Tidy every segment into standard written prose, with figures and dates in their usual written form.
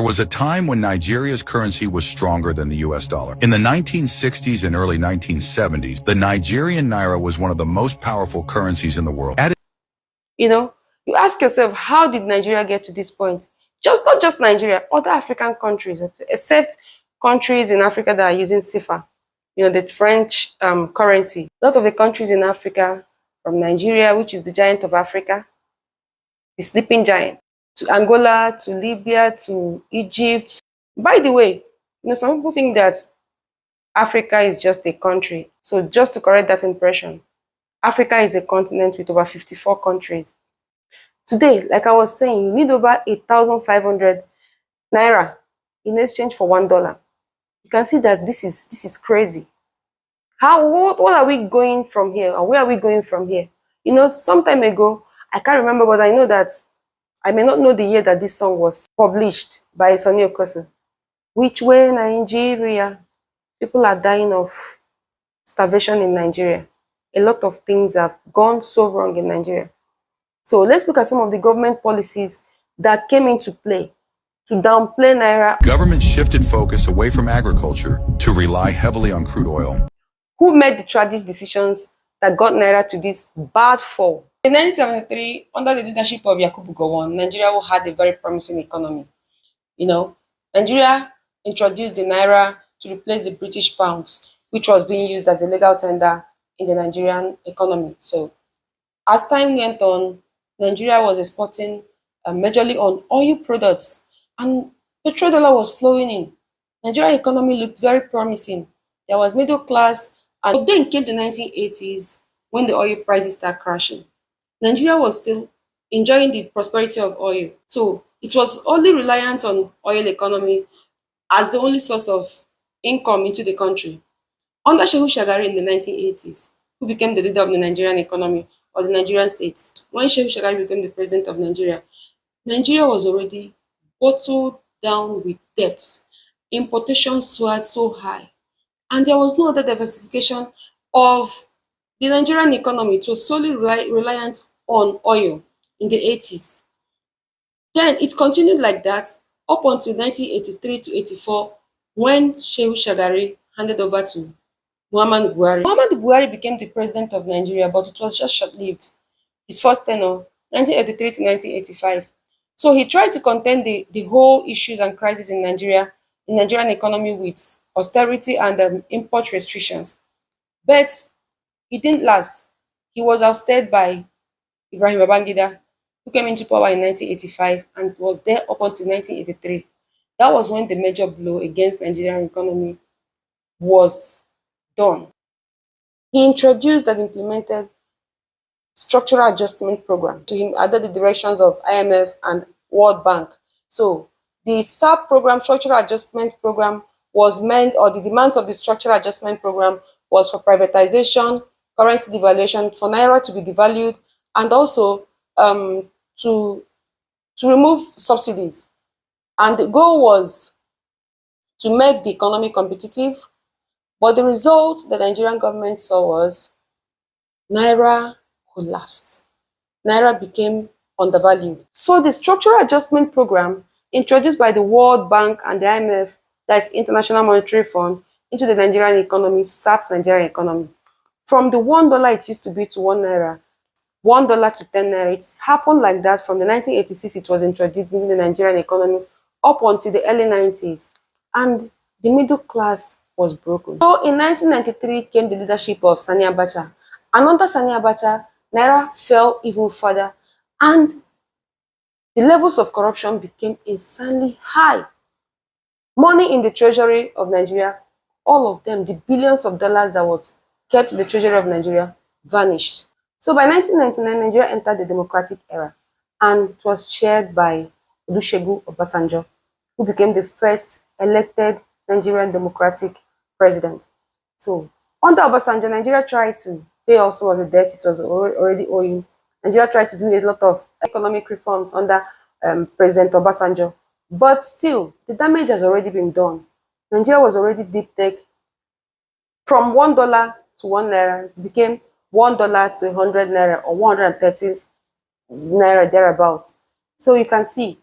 was a time when Nigeria's currency was stronger than the US dollar. In the 1960s and early 1970s, the Nigerian NAIRA was one of the most powerful currencies in the world. You ask yourself, how did Nigeria get to this point? Not just Nigeria, other African countries, except countries in Africa that are using CFA, the French currency. A lot of the countries in Africa, from Nigeria, which is the giant of Africa, the sleeping giant, to Angola, to Libya, to Egypt. By the way, some people think that Africa is just a country. So just to correct that impression, Africa is a continent with over 54 countries. Today, like I was saying, you need over 8,500 Naira in exchange for $1. You can see that this is crazy. What are we going from here? Or where are we going from here? Some time ago, I can't remember, but I know that I may not know the year that this song was published by Sonny Okosu. Which way, Nigeria? People are dying of starvation in Nigeria. A lot of things have gone so wrong in Nigeria. So let's look at some of the government policies that came into play to downplay Naira. Government shifted focus away from agriculture to rely heavily on crude oil. Who made the tragic decisions that got Naira to this bad fall? In 1973, under the leadership of Yakubu Gowon, Nigeria had a very promising economy. Nigeria introduced the Naira to replace the British pounds, which was being used as a legal tender in the Nigerian economy. So as time went on, Nigeria was exporting majorly on oil products, and petrodollar was flowing in. Nigerian economy looked very promising. There was middle class, and then came the 1980s when the oil prices started crashing. Nigeria was still enjoying the prosperity of oil, so it was only reliant on oil economy as the only source of income into the country. Under Shehu Shagari in the 1980s, who became the leader of the Nigerian economy, or the Nigerian state. When Shehu Shagari became the president of Nigeria, Nigeria was already bottled down with debts. Importation soared so high, and there was no other diversification of the Nigerian economy. It was solely reliant on oil in the 80s. Then it continued like that up until 1983 to 84, when Shehu Shagari handed over to Muhammadu Buhari. Muhammadu Buhari became the president of Nigeria, but it was just short-lived. His first tenure, 1983 to 1985. So he tried to contain the whole issues and crisis in Nigeria, in the Nigerian economy, with austerity and import restrictions. But it didn't last. He was ousted by Ibrahim Babangida, who came into power in 1985 and was there up until 1983. That was when the major blow against Nigerian economy was done. He introduced and implemented structural adjustment program. To him, under the directions of IMF and World Bank. So the SAP program, structural adjustment program, was meant, or the demands of the structural adjustment program was for privatization, currency devaluation, for Naira to be devalued, and also to remove subsidies. And the goal was to make the economy competitive. But the result the Nigerian government saw was Naira collapsed. Naira became undervalued. So the structural adjustment program introduced by the World Bank and the IMF, that is International Monetary Fund, into the Nigerian economy saps Nigerian economy. From the $1 it used to be to 1 Naira, $1 to 10 Naira, it happened like that from the 1986 it was introduced into the Nigerian economy up until the early 90s. And the middle class was broken. So in 1993 came the leadership of Sani Abacha. And under Sani Abacha, Naira fell even further, and the levels of corruption became insanely high. Money in the treasury of Nigeria, all of them, the billions of dollars that was kept in the treasury of Nigeria, vanished. So by 1999, Nigeria entered the democratic era, and it was chaired by Olusegun Obasanjo, who became the first elected Nigerian democratic president. So under Obasanjo, Nigeria tried to pay off some of the debt it was already owing. Nigeria tried to do a lot of economic reforms under President Obasanjo. But still, the damage has already been done. Nigeria was already deep tech. From $1 to 1 Naira, it became $1 to 100 Naira, or 130 Naira thereabouts. So you can see,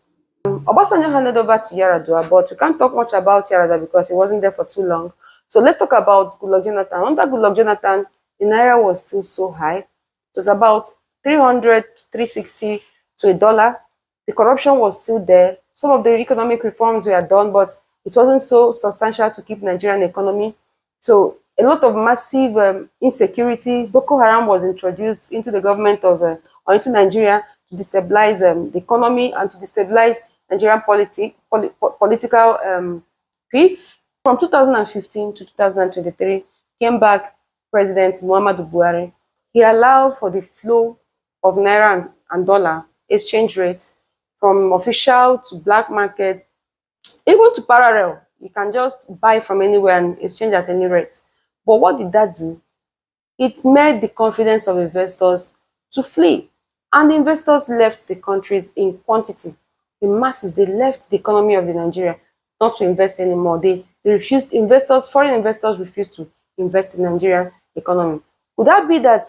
Obasanjo handed over to Yaradua, but we can't talk much about Yaradua because he wasn't there for too long. So let's talk about Goodluck Jonathan. Under Goodluck Jonathan, the Naira was still so high. It was about 300, 360 to a dollar. The corruption was still there. Some of the economic reforms were done, but it wasn't so substantial to keep Nigerian economy. So a lot of massive insecurity. Boko Haram was introduced into the government of or into Nigeria to destabilize the economy and to destabilize Nigerian political peace. From 2015 to 2023, came back President Muhammadu Buhari. He allowed for the flow of Naira and dollar exchange rates from official to black market, even to parallel. You can just buy from anywhere and exchange at any rate. But what did that do? It made the confidence of investors to flee. And the investors left the countries in quantity. The masses, they left the economy of the Nigeria not to invest anymore. They refused, foreign investors refused to invest in Nigerian economy. Could that be that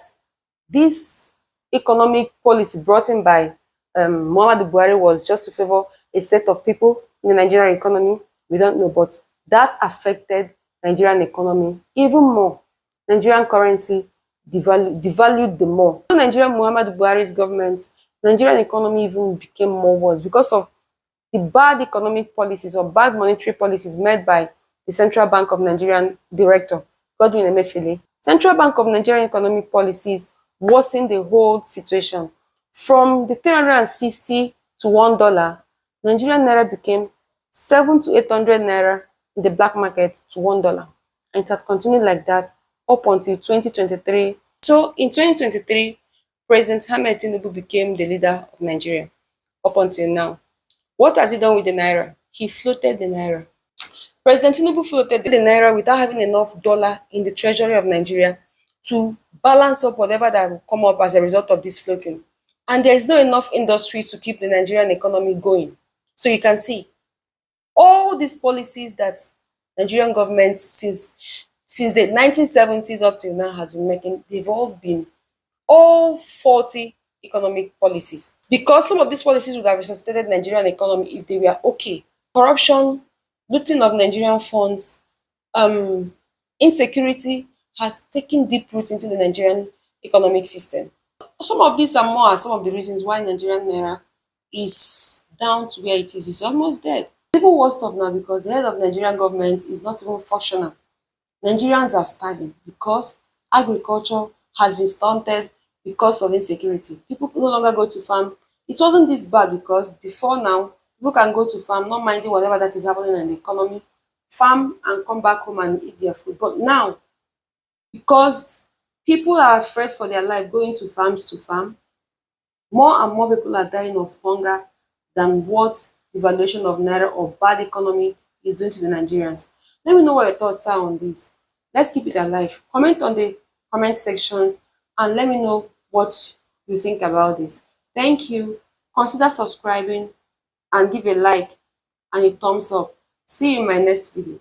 this economic policy brought in by Muhammadu Buhari was just to favor a set of people in the Nigerian economy? We don't know, but that affected Nigerian economy even more. Nigerian currency devalued the more. So Nigerian Muhammadu Buhari's government, Nigerian economy even became more worse because of the bad economic policies or bad monetary policies made by the Central Bank of Nigerian director, Godwin Emefiele. Central Bank of Nigerian economic policies worsened the whole situation. From the 360 to $1, Nigerian naira became 700 to 800 naira in the black market to $1. And it has continued like that up until 2023. So in 2023, President Ahmed Tinubu became the leader of Nigeria up until now. What has he done with the naira? He floated the naira. President Tinubu floated the naira without having enough dollar in the treasury of Nigeria to balance up whatever that will come up as a result of this floating. And there is not enough industries to keep the Nigerian economy going. So you can see all these policies that Nigerian government since the 1970s up till now has been making, they've all been all faulty economic policies. Because some of these policies would have resuscitated Nigerian economy if they were okay. Corruption, looting of Nigerian funds, insecurity has taken deep root into the Nigerian economic system. Some of these are more some of the reasons why Nigerian naira is down to where it is. It's almost dead. It's even worse off now because the head of Nigerian government is not even functional. Nigerians are starving because agriculture has been stunted because of insecurity. People no longer go to farm. It wasn't this bad because before now, people can go to farm, not minding whatever that is happening in the economy, farm and come back home and eat their food. But now, because people are afraid for their life going to farms to farm, more and more people are dying of hunger than what the valuation of naira or bad economy is doing to the Nigerians. Let me know what your thoughts are on this. Let's keep it alive. Comment on the comment sections and let me know what you think about this. Thank you. Consider subscribing and give a like and a thumbs up. See you in my next video.